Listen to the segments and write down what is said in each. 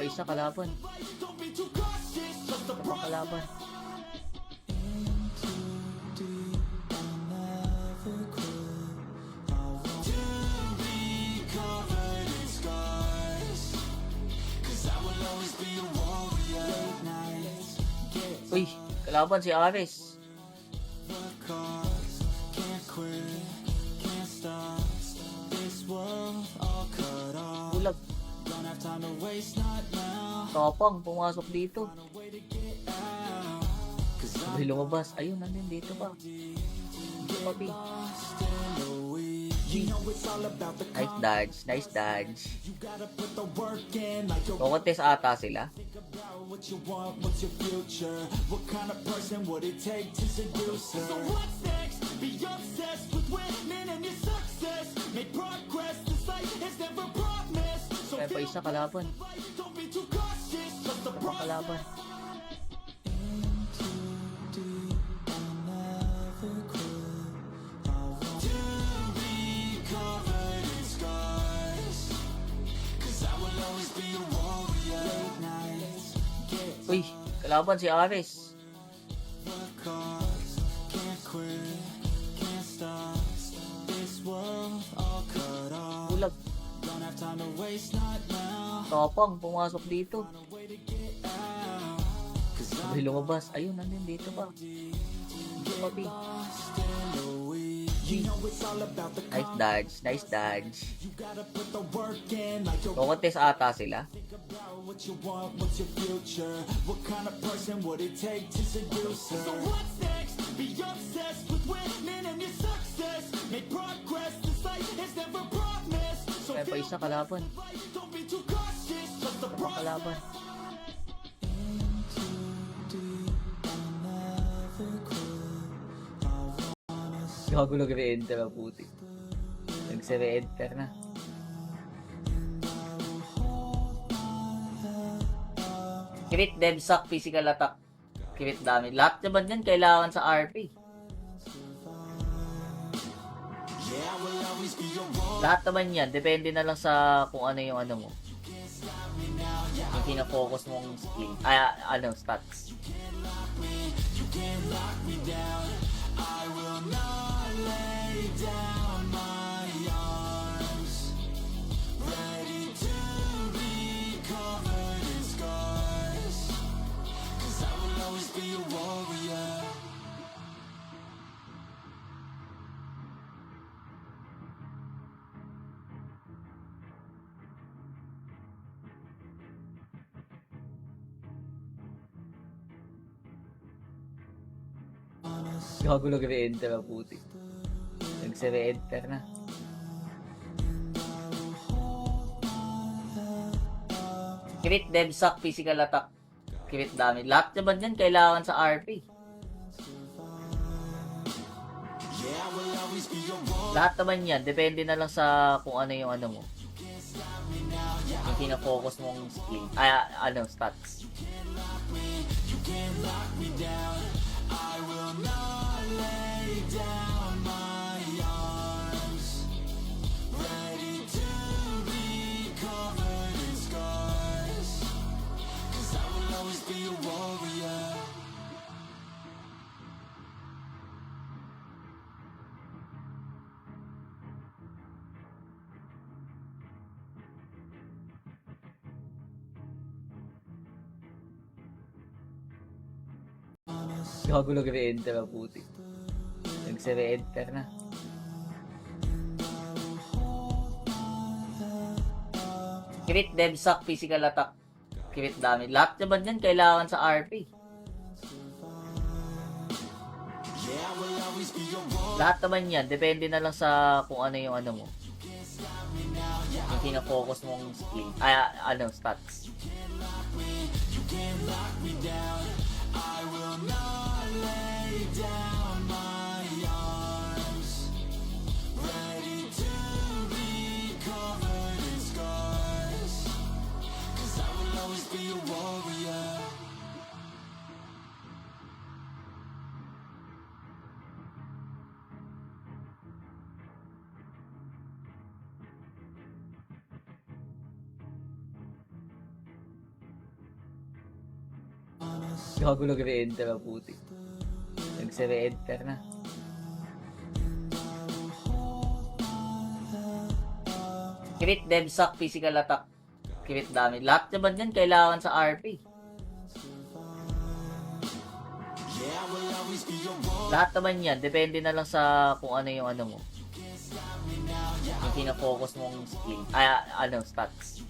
pa isa kalaban. Isa pa kalaban. Uy, kalaban si Ares. Bulag. Tapang, pumasok dito. Sabay lumabas. Ayun, nandun dito pa. Papi. Nice dodge, nice dodge. Kukontes ata sila. Kaya pa isa kalaban. Kalaban. Uy, kalaban si Ares. Bulag. Tapang, pumasok dito. Sabay lumabas. Ayun, nandun dito pa. Papi. Nice dodge, nice dodge. Kukontes ata sila. Kaya pa isa kalaban. Kalaban. Gago nag-re-enter ang puti. Nagse-re-enter na. Crit, devsack, physical attack, crit damage. Lahat naman yan kailangan sa RP. Lahat naman yan, depende na lang sa kung ano yung ano mo. Yung pinafocus mong skill. Stats. I will not lay down my arms, ready to be covered in scars, 'cause I will always be a warrior. Gago nag-re-enter ang puti. Nagse-re-enter na. Crit, devsack, physical attack, crit damage. Lahat naman yan kailangan sa RP. Lahat naman yan, depende na lang sa kung ano yung ano mo. Yung pinafocus mong skill. Stats. I will not lay down my arms, ready to be covered in scars, 'cause I will always be a warrior. Gago nag-re-enter ang puti. Nagse-re-enter na. Crit, devsack, physical attack, crit damage. Lahat naman yan kailangan sa RP. Lahat naman yan, depende na lang sa kung ano yung ano mo. Yung pinafocus mong skill. Stats. I will not lay down my arms, ready to be covered in scars, 'cause I will always be a warrior. Gago nag-re-enter ang puti. Nagse-re-enter na. Crit, DevSock, physical attack, crit damage. Lahat naman yan kailangan sa RP. Lahat naman yan, depende na lang sa kung ano yung ano mo. Yung kina-focus mong skill. Stats.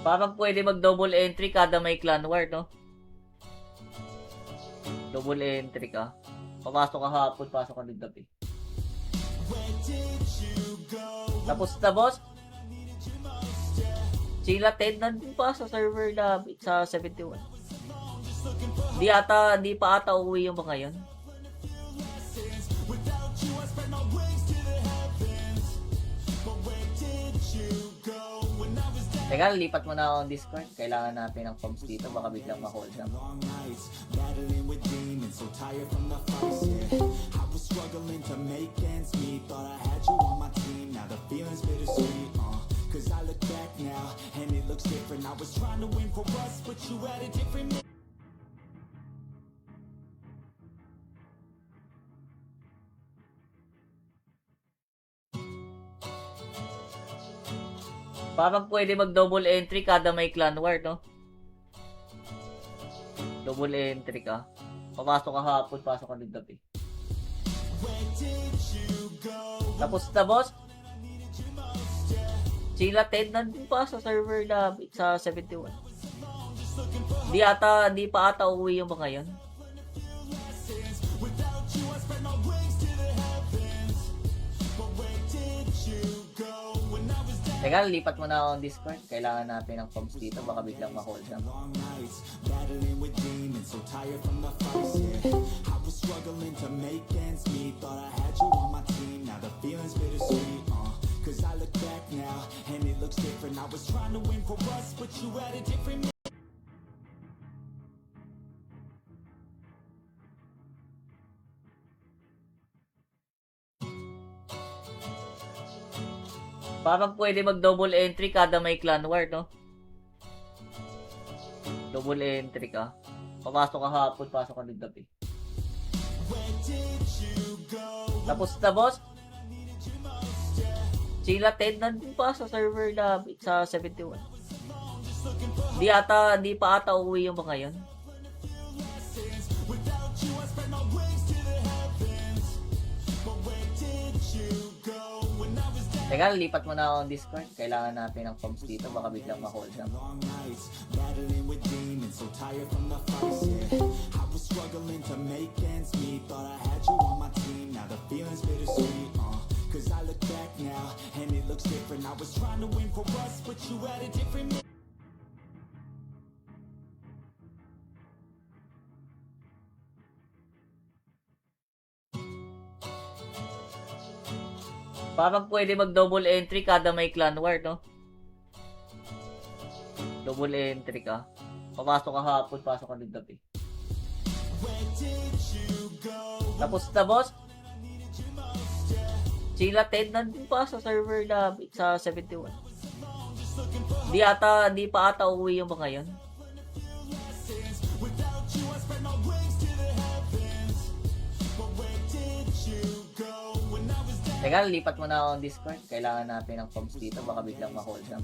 Parang pwede mag-double entry kada may clan war, no? Double entry ka. Papasok ka hapon, pasok ka ng gabi. Tapos na, boss. Sila 10 nandun pa sa server na sa 71. Di pa ata uwi yung mga yun. Teka, lipat mo na ako ng Discord. Kailangan natin ng pubs dito. Baka biglang ma-hold na. Parang pwede mag-double entry kada may clan war, no? Double entry ka. Papasok ka hapon, pasok ka ng gabi. Tapos na, boss. Sila 10 nandun pa sa server na sa 71. Di pa ata uwi yung mga yun. Teka, lipat mo na ako ng Discord. Kailangan natin ng pubs dito. Baka biglang ma-hold na. Parang pwede mag-double entry kada may clan war, no? Double entry ka. Papasok ka hapon, pasok ka ng gabi. Tapos na, boss. Sila 10 nandun pa sa server na sa 71. Di pa ata uwi yung mga yun. Teka, lipat mo na ako ng Discord. Kailangan natin ng pubs dito. Baka biglang ma-hold na. Parang pwede mag-double entry kada may clan war, no? Double entry ka. Papasok ka hapon, pasok ka ng gabi. Tapos na, boss. Sila 10 nandun pa sa server na sa 71. Di pa ata uwi yung mga yun. Teka, lipat mo na ako ng Discord. Kailangan natin ng pubs dito. Baka biglang ma-hold na.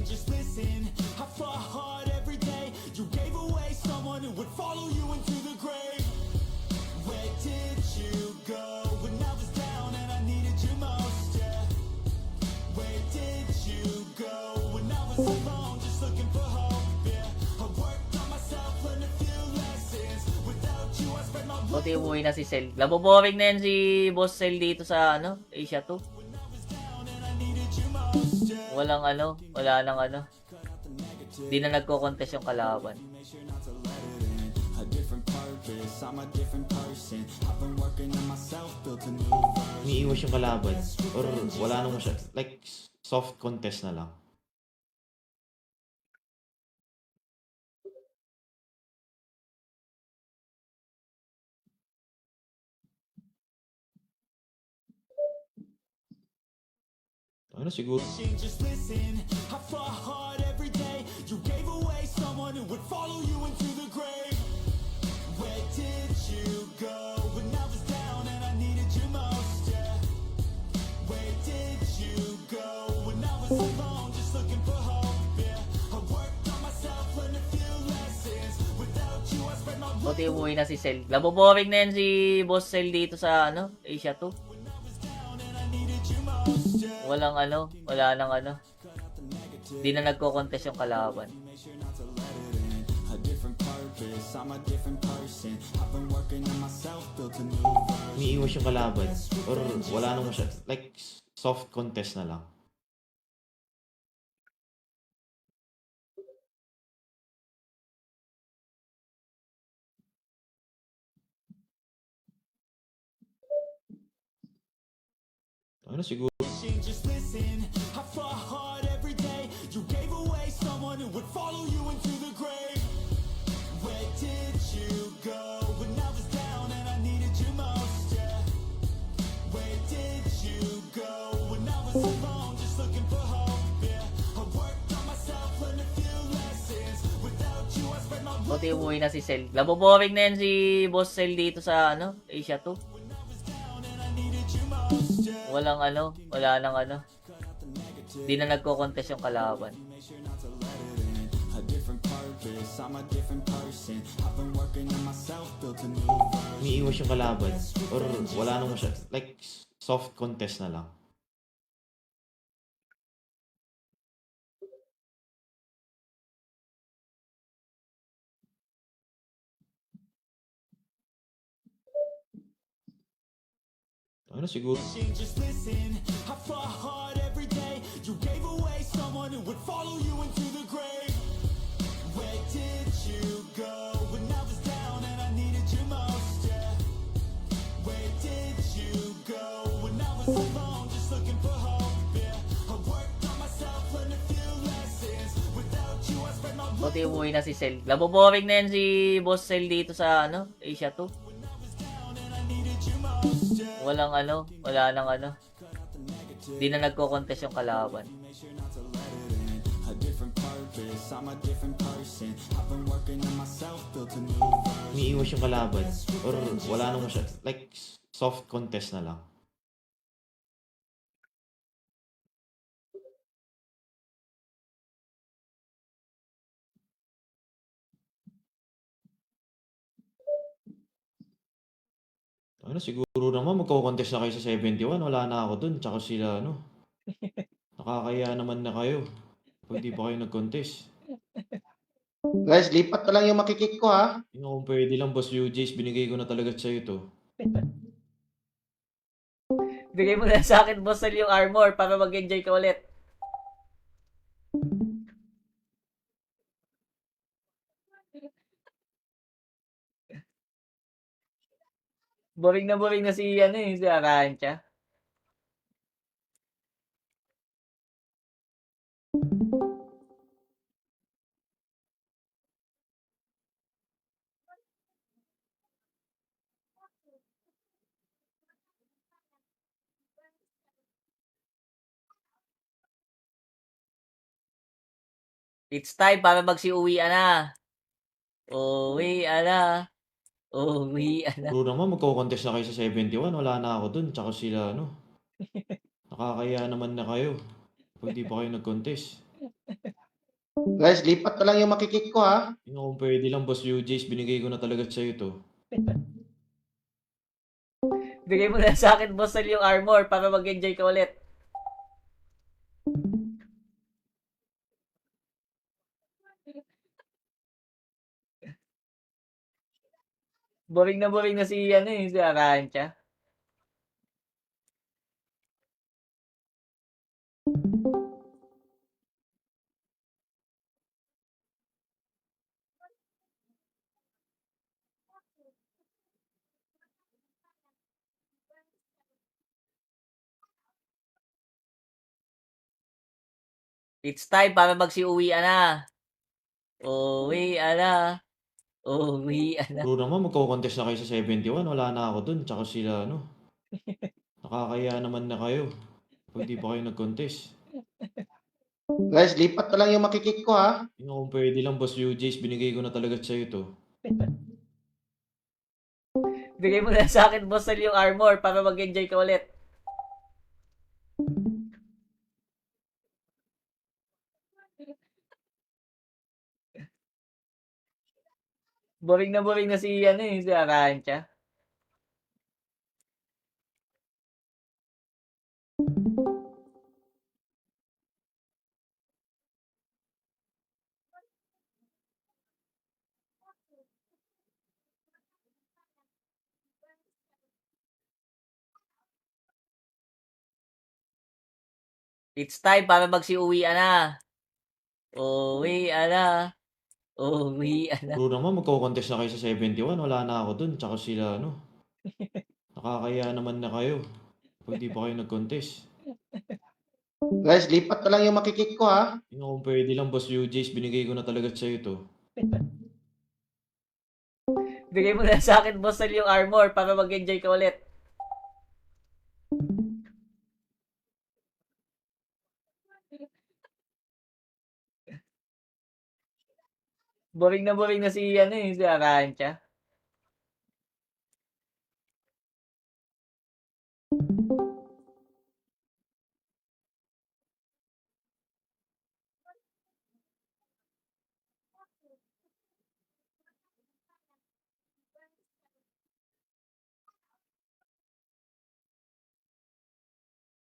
Just listen, I fought hard every day. You gave away someone who would follow you into the grave. Where did you Buti umuwi na si Cell. Laboboring na yan si Boss Cell dito sa Asia 2. Walang wala nang Di na nagko-contest yung kalaban. A different purpose, I'm a different person. I've been working on myself, built a new version. Umiiwas yung kalaban. Or wala nang masyad. Like, soft contest na lang. Ano siguro? Just listen, I fought hard every day. You gave away someone who would follow you into the grave. Where did you go when I was down and I needed you most? Yeah. Where did you go when I was alone, just looking for hope? Yeah. I worked on myself, learned a few lessons. Without you, I spent my life. Buti umuwi na si Cell. Laboboring na yan si Boss Cell dito sa Asia 2. Walang wala nang Di na nagko-contest yung kalaban. A different purpose, I'm a different person. I've been working on myself, built a new version. Umiiwas yung kalaban. Or wala nang masyad. Like, soft contest na lang. Ano siguro? Just listen, I fought hard every day. You gave away someone who would follow you into the grave. Where did you go when I was down and I needed you most? Yeah. Where did you go when I was alone, just looking for hope? Yeah. I worked on myself, learned a few lessons. Without you, I spent my life. Buti umuwi na si Cell. Laboboring na yan si Boss Cell dito sa Asia 2. Walang wala nang Di na nagko-contest yung kalaban. A different purpose, I'm a different person. I've been working on myself, built a new version. Umiiwas yung kalaban. Or wala nang masyad. Like, soft contest na lang. Ano siguro? Just listen, I fought hard every day. You gave away someone who would follow you into the grave. Where did you go when I was down and I needed you most? Yeah. Where did you go when I was alone, just looking for hope? Yeah. I worked on myself, learned a few lessons. Without you, I spent my life. Buti umuwi na si Cell. Laboboring na yan si Boss Cell dito sa Asia 2. Walang wala nang Di na nagko-contest yung kalaban. A different purpose, I'm a different person. I've been working on myself, built a new version. Umiiwas yung kalaban. Or wala nang masyad. Like, soft contest na lang. Ano siguro naman magko-contest na kayo sa 71, wala na ako dun. Tsaka sila nakakaya naman na kayo. Pag di pa kayo nag-contest. Guys, lipat na lang yung makikik ko ha. Yung kung pwede lang, Boss UJs, binigay ko na talaga sa'yo to. Bigay mo na sa akin, Boss Cell, yung armor para mag-enjoy ka ulit. Boring na si si Arancha. It's time para magsiuwian na. Uwian na. Uwian na. Siguro naman magko-contest na kayo sa 71, wala na ako dun. Tsaka sila nakakaya naman na kayo. Pag di pa kayo nag-contest. Guys, lipat na lang yung makikik ko ha. Yung kung pwede lang, Boss UJs, binigay ko na talaga sa'yo to. Bigay mo na sa akin, Boss Cell, yung armor para mag-enjoy ka ulit. Boring na si ano eh, si Arancha. It's time para magsiuwian na. Uwian na. Uwian na. Siguro naman magko-contest na kayo sa 71, wala na ako dun, tsaka sila ano. Nakakaya naman na kayo. Pag di pa kayo nag-contest. Guys, lipat na lang yung makikik ko ha. Yun, kung pwede lang, Boss UJs, binigay ko na talaga sa'yo to. Bigay mo na sa akin, boss, yung armor para mag-enjoy ka ulit. Boring na si ano eh, si Arancha. It's time para magsiuwian na. Uwian na. Uwian na. Siguro naman magko-contest na kayo sa 71, wala na ako dun, tsaka sila ano. Nakakaya naman na kayo. Pag di pa kayo nag-contest. Guys, lipat na lang yung makikik ko ha. Yun, kung pwede lang, Boss UJs, binigay ko na talaga sa'yo to. Bigay mo na sa akin, boss, yung armor para mag-enjoy ka ulit. Boring na si ano eh, si Arancha.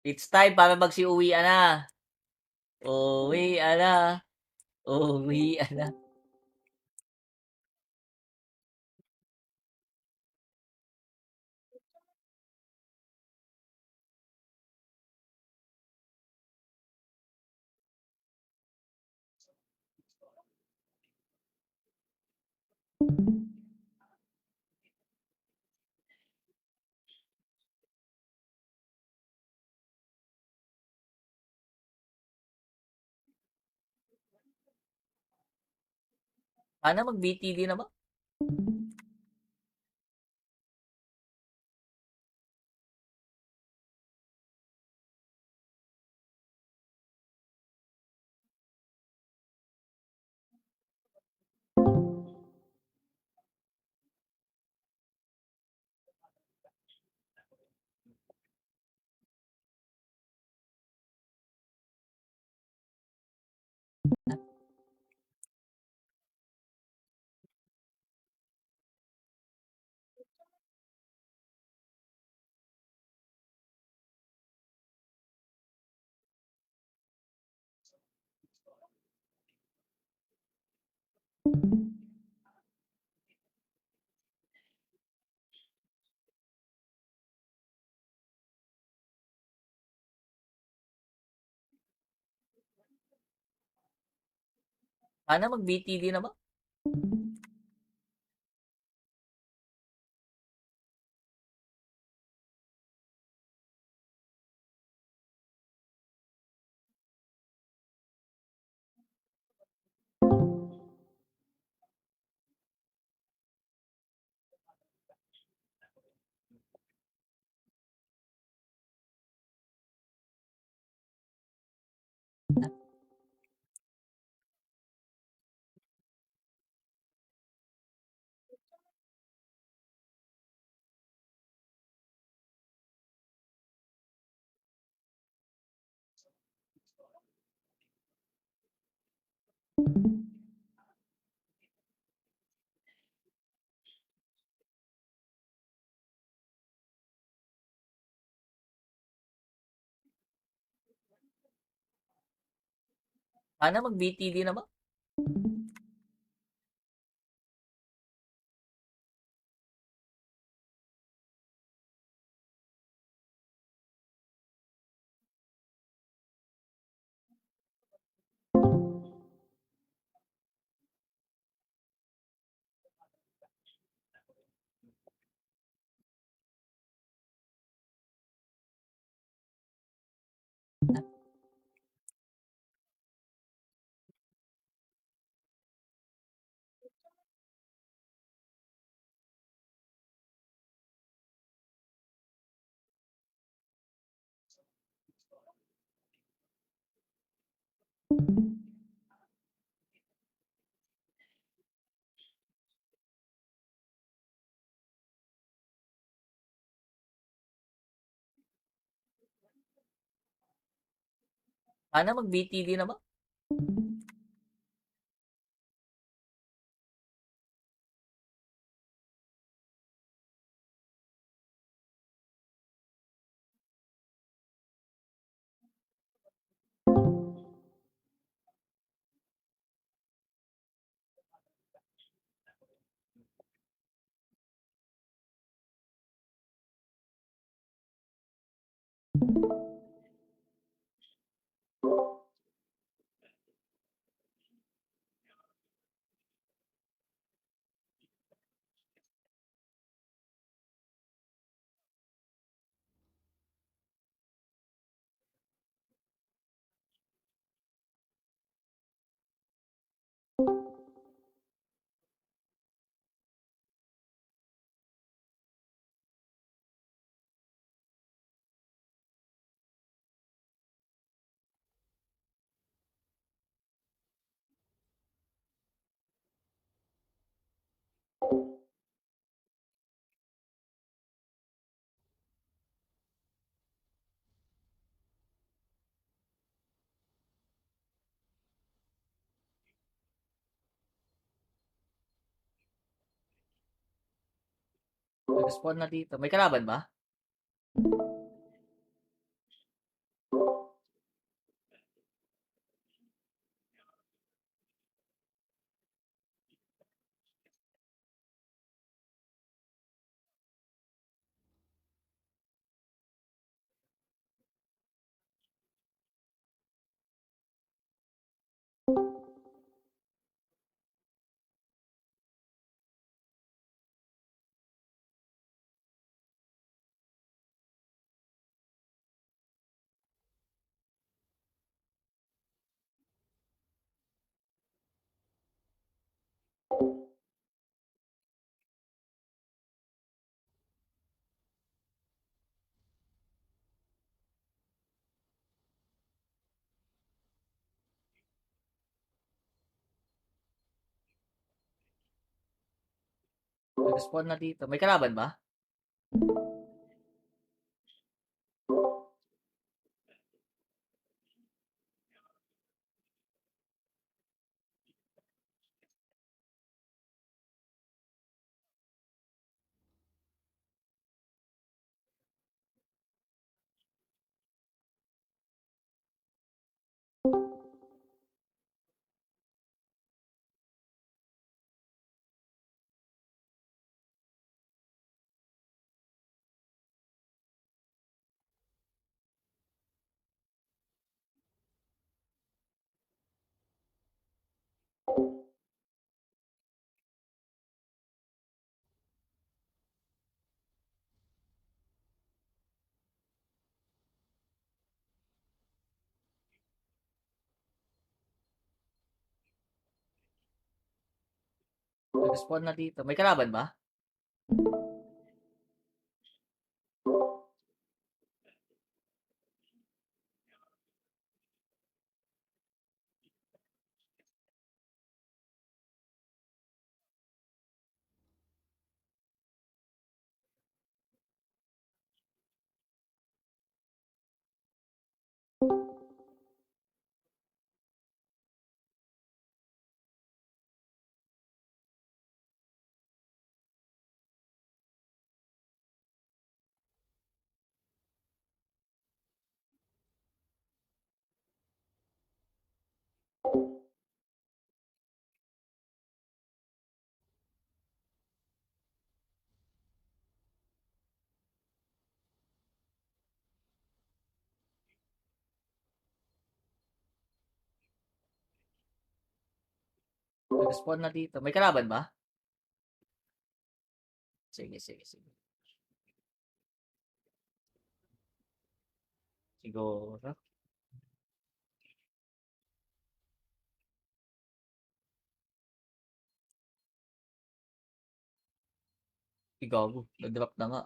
It's time para magsiuwian na. Uwian na. Uwian na. Sana mag-BTD na ba? Sana mag-BTD na ba? Sana mag-BTD na ba? Sana mag-BTD naman. Nag-spawn na dito. May kalaban ba? Nag-spawn na dito. May kalaban ba? Nag-spawn na dito. May kalaban ba? Nag-spawn na dito. May kalaban ba? Sige, sige, sige. Siguro. Gago. Nag-drop na nga.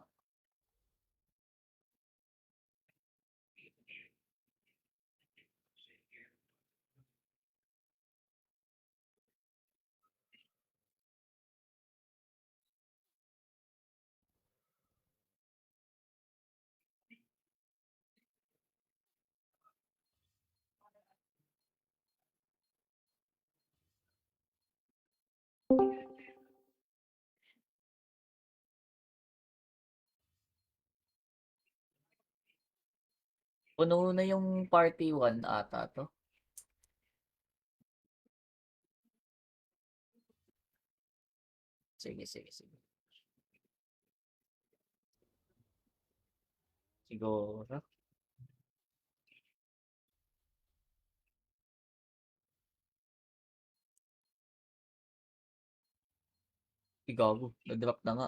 Puno na yung party 1 ata to. Sige. Siguro. Gago, na-drop na nga.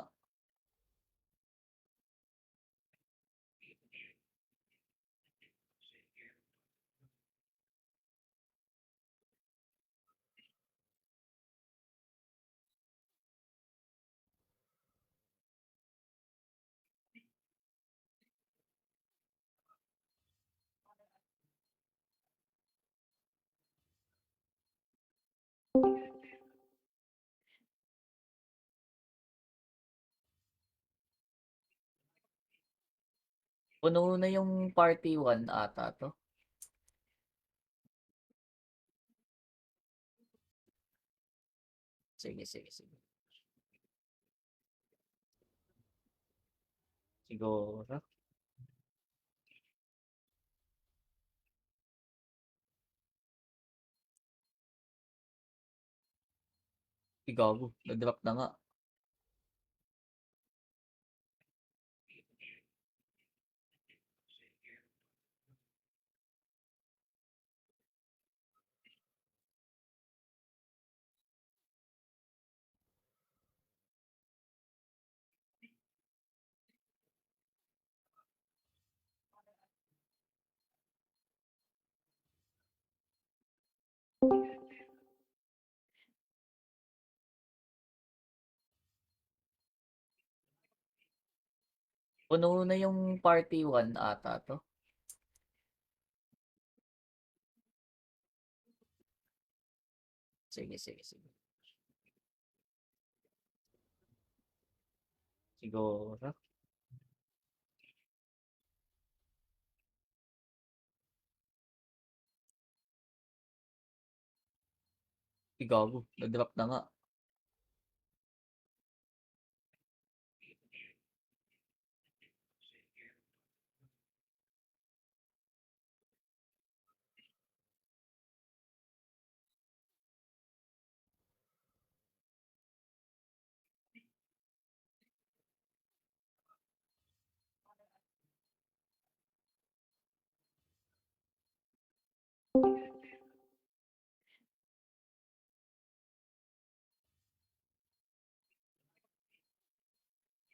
Puno na yung party 1 ata to. Sige. Siguro. Gago, na-drop na nga. Puno na yung party 1 ata to. Sige. Siguro. Gago, na-drop na nga.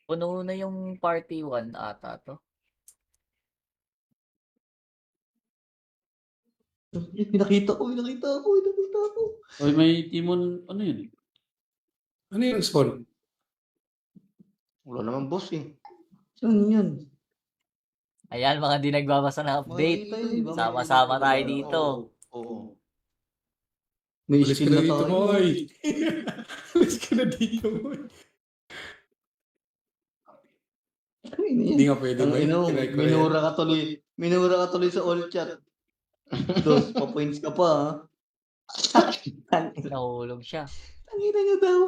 Puno na yung party 1 ata to. Pinakita ko. Oy, may Timon, ano yun? Ano yung spawn? Wala naman boss eh. Saan yan? Ayan, mga di nagbabasa ng update. Makikita yun, di ba? Sama-sama tayo Makikita yun. dito. Oo. May May Alis ka skin na na dito, tayo. boy! Alis ka na dito, boy! Hindi nga pwede, Ang boy. ino, Try ko minura ka tuloy. Minura ka tuloy sa all chat. Dos, pa-points ka pa ha. Nahulog siya. Tangina niyo daw.